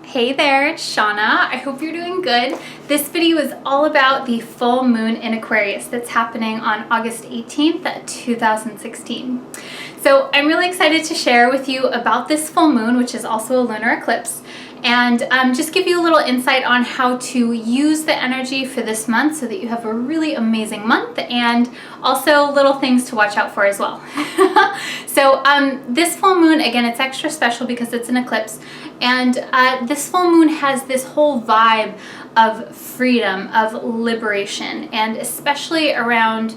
Hey there, it's Shauna. I hope you're doing good. This video is all about the full moon in Aquarius that's happening on August 18th, 2016. So I'm really excited to share with you about this full moon, which is also a lunar eclipse, and just give you a little insight on how to use the energy for this month so that you have a really amazing month, and also little things to watch out for as well. So this full moon, again, it's extra special because it's an eclipse, and this full moon has this whole vibe of freedom, of liberation, and especially around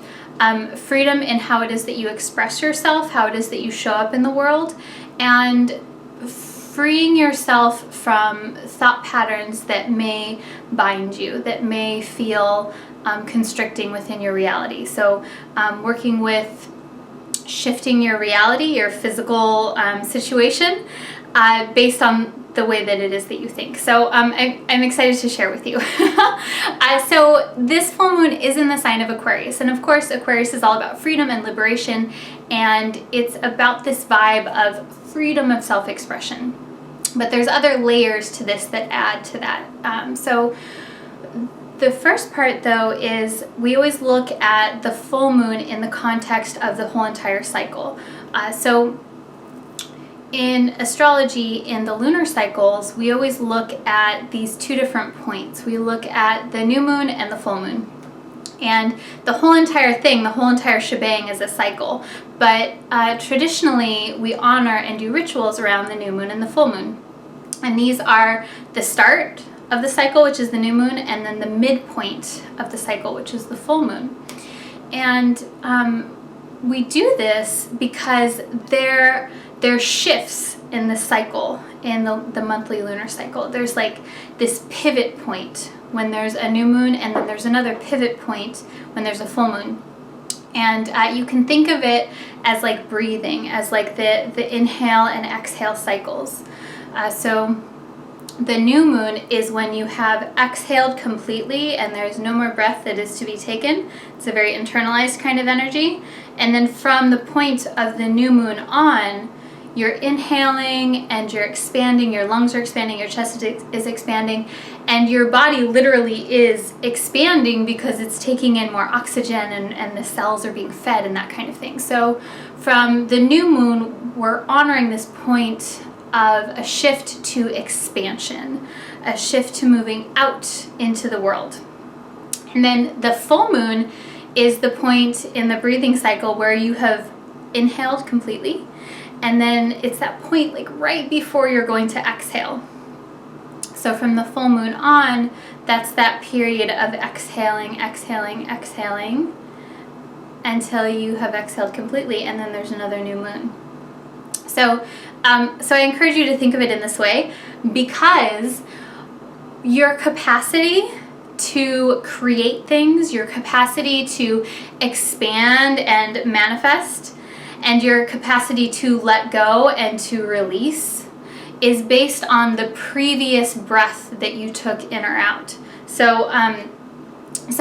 freedom in how it is that you express yourself, how it is that you show up in the world, and freeing yourself from thought patterns that may bind you, that may feel constricting within your reality. So working with shifting your reality, your physical situation, based on the way that it is that you think. So I'm excited to share with you. So this full moon is in the sign of Aquarius, and of course Aquarius is all about freedom and liberation, and it's about this vibe of freedom of self-expression. But there's other layers to this that add to that. So the first part, though, is we always look at the full moon in the context of the whole entire cycle. So in astrology, in the lunar cycles, we always look at these two different points. We look at the new moon and the full moon. And the whole entire thing, the whole entire shebang is a cycle. But traditionally, we honor and do rituals around the new moon and the full moon. And these are the start of the cycle, which is the new moon, and then the midpoint of the cycle, which is the full moon. And we do this because there's shifts in the cycle, in the monthly lunar cycle. There's like this pivot point when there's a new moon, and then there's another pivot point when there's a full moon. And you can think of it as like breathing, as like the inhale and exhale cycles. So the new moon is when you have exhaled completely and there's no more breath that is to be taken. It's a very internalized kind of energy. And then from the point of the new moon on, you're inhaling and you're expanding, your lungs are expanding, your chest is expanding, and your body literally is expanding because it's taking in more oxygen and the cells are being fed and that kind of thing. So from the new moon, we're honoring this point of a shift to expansion, a shift to moving out into the world. And then the full moon is the point in the breathing cycle where you have inhaled completely, and then it's that point like right before you're going to exhale. So from the full moon on, that's that period of exhaling, exhaling, exhaling until you have exhaled completely, and then there's another new moon. So I encourage you to think of it in this way, because your capacity to create things, your capacity to expand and manifest, and your capacity to let go and to release is based on the previous breath that you took in or out. So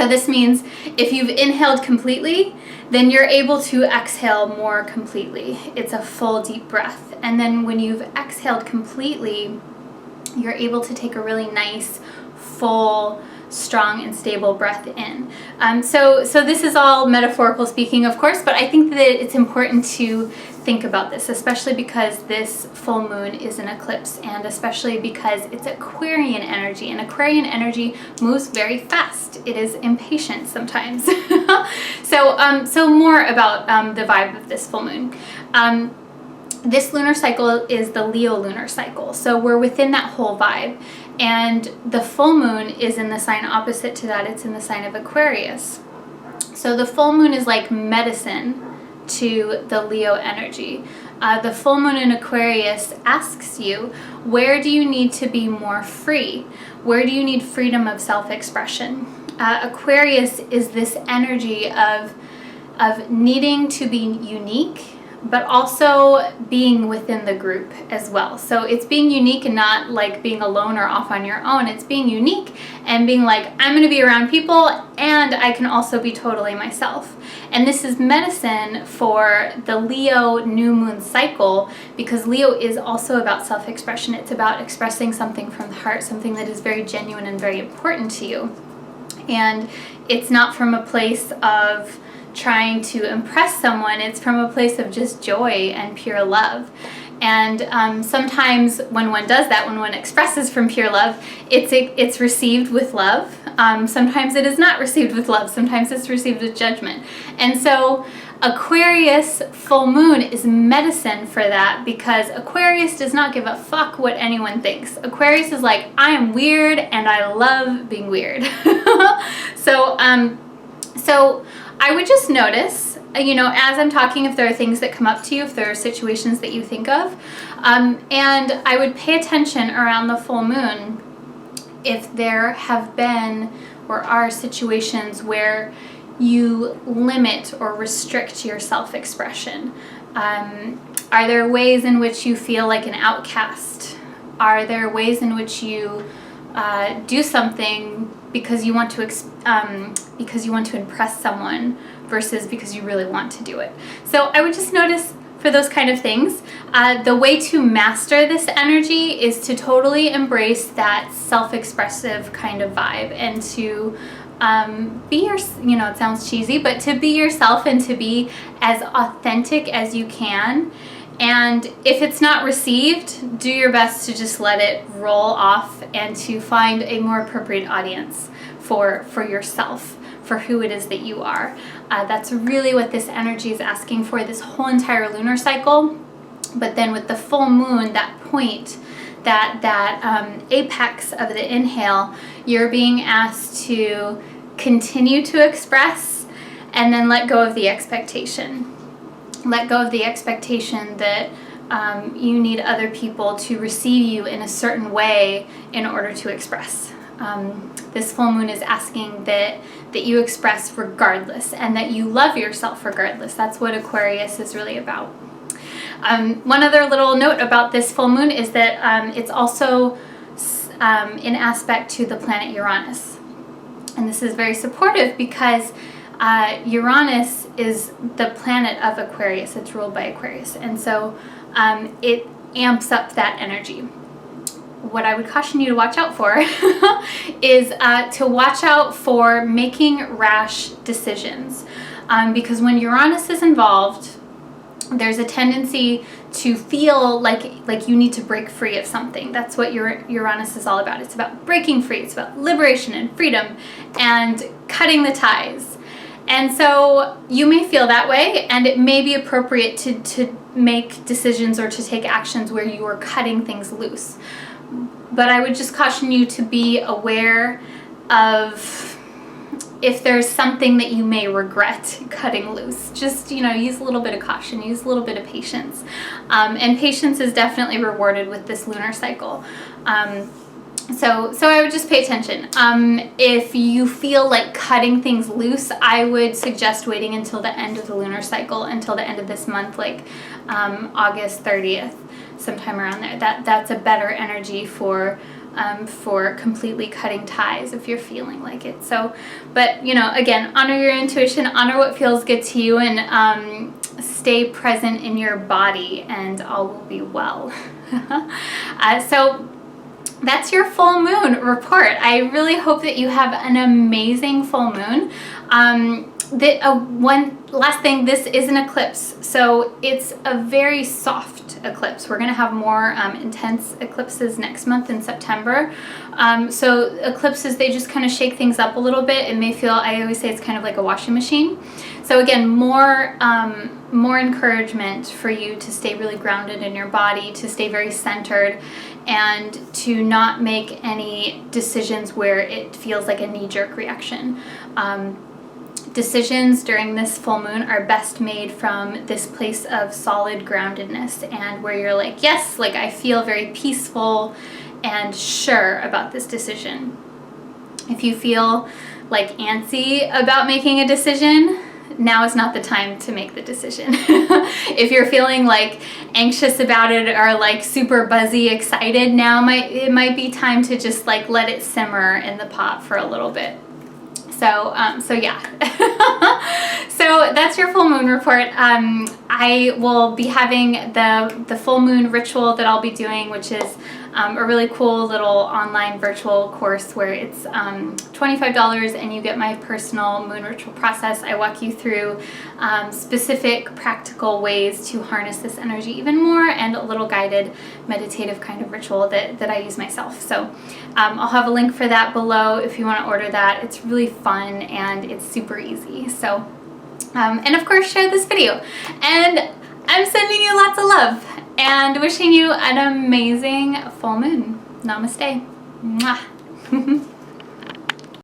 this means if you've inhaled completely, then you're able to exhale more completely. It's a full deep breath. And then when you've exhaled completely, you're able to take a really nice, full, strong and stable breath in. So this is all metaphorical speaking, of course, but I think that it's important to think about this, especially because this full moon is an eclipse, and especially because it's Aquarian energy, and Aquarian energy moves very fast. It is impatient sometimes. So more about the vibe of this full moon. This lunar cycle is the Leo lunar cycle, so we're within that whole vibe. And the full moon is in the sign opposite to that. It's in the sign of Aquarius. So the full moon is like medicine to the Leo energy. The full moon in Aquarius asks you, where do you need to be more free? Where do you need freedom of self-expression? Aquarius is this energy of needing to be unique, but also being within the group as well. So it's being unique and not like being alone or off on your own. It's being unique and being like, I'm going to be around people and I can also be totally myself. And this is medicine for the Leo new moon cycle, because Leo is also about self-expression. It's about expressing something from the heart, something that is very genuine and very important to you. And it's not from a place of trying to impress someone. It's from a place of just joy and pure love. And sometimes when one does that, when one expresses from pure love, it's received with love. Sometimes it is not received with love. Sometimes it's received with judgment. And so Aquarius full moon is medicine for that, because Aquarius does not give a fuck what anyone thinks. Aquarius is like, I am weird and I love being weird. So I would just notice, as I'm talking, if there are things that come up to you, if there are situations that you think of, and I would pay attention around the full moon if there have been or are situations where you limit or restrict your self-expression. Are there ways in which you feel like an outcast? Are there ways in which you do something because you want to impress someone versus because you really want to do it? So I would just notice for those kind of things. The way to master this energy is to totally embrace that self-expressive kind of vibe, and to be it sounds cheesy, but to be yourself and to be as authentic as you can. And if it's not received, do your best to just let it roll off and to find a more appropriate audience for yourself, for who it is that you are. That's really what this energy is asking for this whole entire lunar cycle. But then with the full moon, that point, that apex of the inhale, you're being asked to continue to express and then let go of the expectation. Let go of the expectation that you need other people to receive you in a certain way in order to express. This full moon is asking that you express regardless, and that you love yourself regardless. That's what Aquarius is really about. One other little note about this full moon is that it's also in aspect to the planet Uranus. And this is very supportive because Uranus is the planet of Aquarius. It's ruled by Aquarius. And so it amps up that energy. What I would caution you to watch out for is to watch out for making rash decisions. Because when Uranus is involved, there's a tendency to feel like you need to break free of something. That's what Uranus is all about. It's about breaking free. It's about liberation and freedom and cutting the ties. And so you may feel that way, and it may be appropriate to make decisions or to take actions where you are cutting things loose. But I would just caution you to be aware of if there's something that you may regret cutting loose. Just, use a little bit of caution, use a little bit of patience. And patience is definitely rewarded with this lunar cycle. So I would just pay attention. If you feel like cutting things loose, I would suggest waiting until the end of the lunar cycle, until the end of this month, like August 30th, sometime around there. That's a better energy for completely cutting ties if you're feeling like it. So, but again, honor your intuition, honor what feels good to you, and stay present in your body, and all will be well. So that's your full moon report. I really hope that you have an amazing full moon. One last thing, this is an eclipse, so it's a very soft eclipse. We're going to have more intense eclipses next month in September. So eclipses, they just kind of shake things up a little bit. It may feel, I always say it's kind of like a washing machine. So again, more encouragement for you to stay really grounded in your body, to stay very centered, and to not make any decisions where it feels like a knee-jerk reaction. Decisions during this full moon are best made from this place of solid groundedness, and where you're like, yes, like I feel very peaceful and sure about this decision. If you feel like antsy about making a decision, now is not the time to make the decision. If you're feeling like anxious about it or like super buzzy excited, now it might be time to just like let it simmer in the pot for a little bit. So yeah. So that's your full moon report. I will be having the full moon ritual that I'll be doing, which is a really cool little online virtual course where it's $25 and you get my personal moon ritual process. I walk you through specific practical ways to harness this energy even more, and a little guided meditative kind of ritual that I use myself. So I'll have a link for that below if you want to order that. It's really fun and it's super easy. So and of course, share this video. And I'm sending you lots of love and wishing you an amazing full moon. Namaste. Mwah.